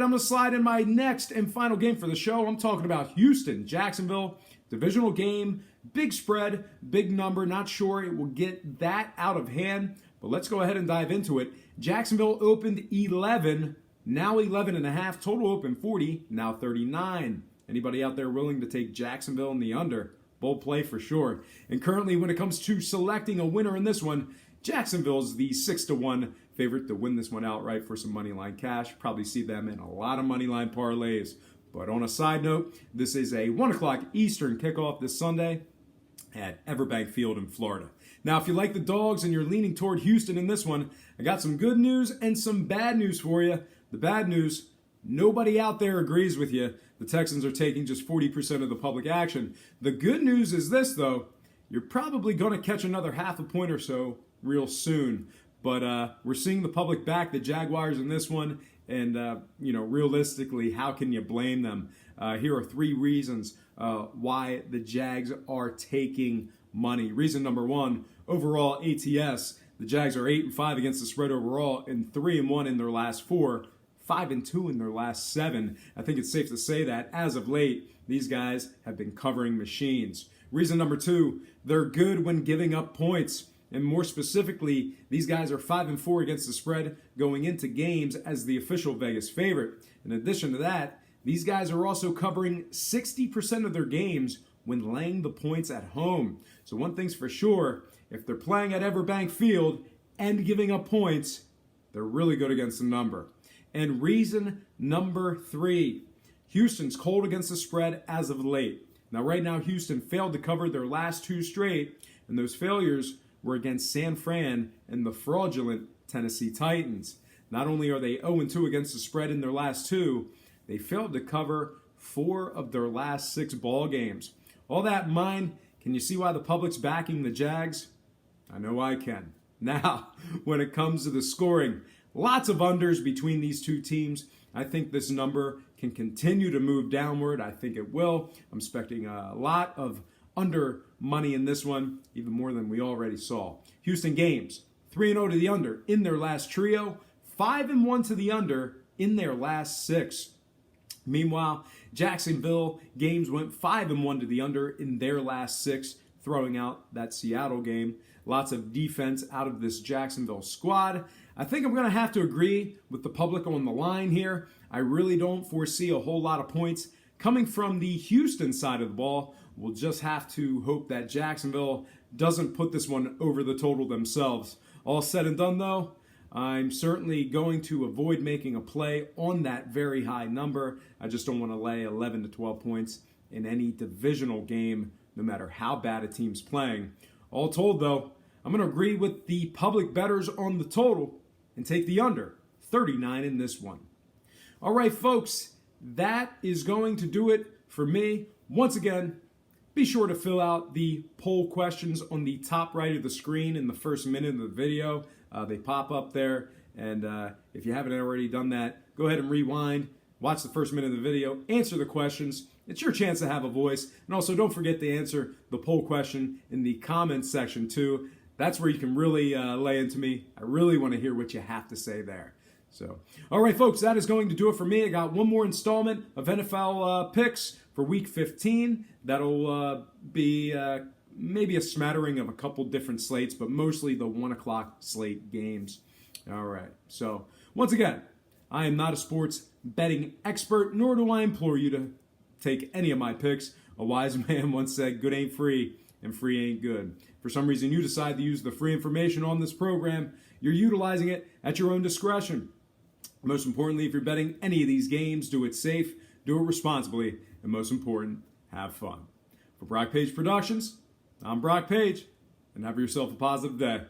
I'm going to slide in my next and final game for the show. I'm talking about Houston, Jacksonville, divisional game, big spread, big number. Not sure it will get that out of hand, but let's go ahead and dive into it. Jacksonville opened 11, now 11.5. Total open 40, now 39. Anybody out there willing to take Jacksonville in the under? Bold play for sure. And currently, when it comes to selecting a winner in this one, Jacksonville's the 6-1 favorite to win this one outright for some money line cash. Probably see them in a lot of money line parlays. But on a side note, this is a 1 o'clock Eastern kickoff this Sunday at Everbank Field in Florida. Now, if you like the dogs and you're leaning toward Houston in this one, I got some good news and some bad news for you. The bad news, nobody out there agrees with you. The Texans are taking just 40% of the public action. The good news is this, though. You're probably going to catch another half a point or so real soon. But we're seeing the public back the Jaguars in this one. And, realistically, how can you blame them? Here are 3 reasons why the Jags are taking money. Reason number 1, overall ATS. The Jags are 8-5 against the spread overall and 3-1 in their last 4. 5-2 in their last 7. I think it's safe to say that as of late, these guys have been covering machines. Reason number 2, they're good when giving up points. And more specifically, these guys are 5-4 against the spread going into games as the official Vegas favorite. In addition to that, these guys are also covering 60% of their games when laying the points at home. So one thing's for sure, if they're playing at Everbank Field and giving up points, they're really good against the number. And reason number 3, Houston's cold against the spread as of late. Now, right now, Houston failed to cover their last 2 straight, and those failures were against San Fran and the fraudulent Tennessee Titans. Not only are they 0-2 against the spread in their last 2, they failed to cover 4 of their last 6 ball games. All that in mind, can you see why the public's backing the Jags? I know I can. Now, when it comes to the scoring, lots of unders between these 2 teams. I think this number can continue to move downward. I think it will. I'm expecting a lot of under money in this one, even more than we already saw. Houston games, 3-0 to the under in their last trio, 5-1 to the under in their last 6. Meanwhile, Jacksonville games went 5-1 to the under in their last 6, throwing out that Seattle game. Lots of defense out of this Jacksonville squad. I think I'm going to have to agree with the public on the line here. I really don't foresee a whole lot of points coming from the Houston side of the ball. We'll just have to hope that Jacksonville doesn't put this one over the total themselves. All said and done, though, I'm certainly going to avoid making a play on that very high number. I just don't want to lay 11 to 12 points in any divisional game, no matter how bad a team's playing. All told, though, I'm going to agree with the public bettors on the total and take the under, 39 in this one. All right, folks, that is going to do it for me. Once again, be sure to fill out the poll questions on the top right of the screen in the first minute of the video. They pop up there, and if you haven't already done that, go ahead and rewind, watch the first minute of the video, answer the questions. It's your chance to have a voice. And also, don't forget to answer the poll question in the comments section, too. That's where you can really lay into me. I really want to hear what you have to say there. So, all right, folks, that is going to do it for me. I got one more installment of NFL picks for Week 15. That'll be maybe a smattering of a couple different slates, but mostly the 1 o'clock slate games. All right, so once again, I am not a sports betting expert, nor do I implore you to take any of my picks. A wise man once said, good ain't free, and free ain't good. For some reason, you decide to use the free information on this program, you're utilizing it at your own discretion. Most importantly, if you're betting any of these games, do it safe, do it responsibly, and most important, have fun. For Brock Page Productions, I'm Brock Page, and have yourself a positive day.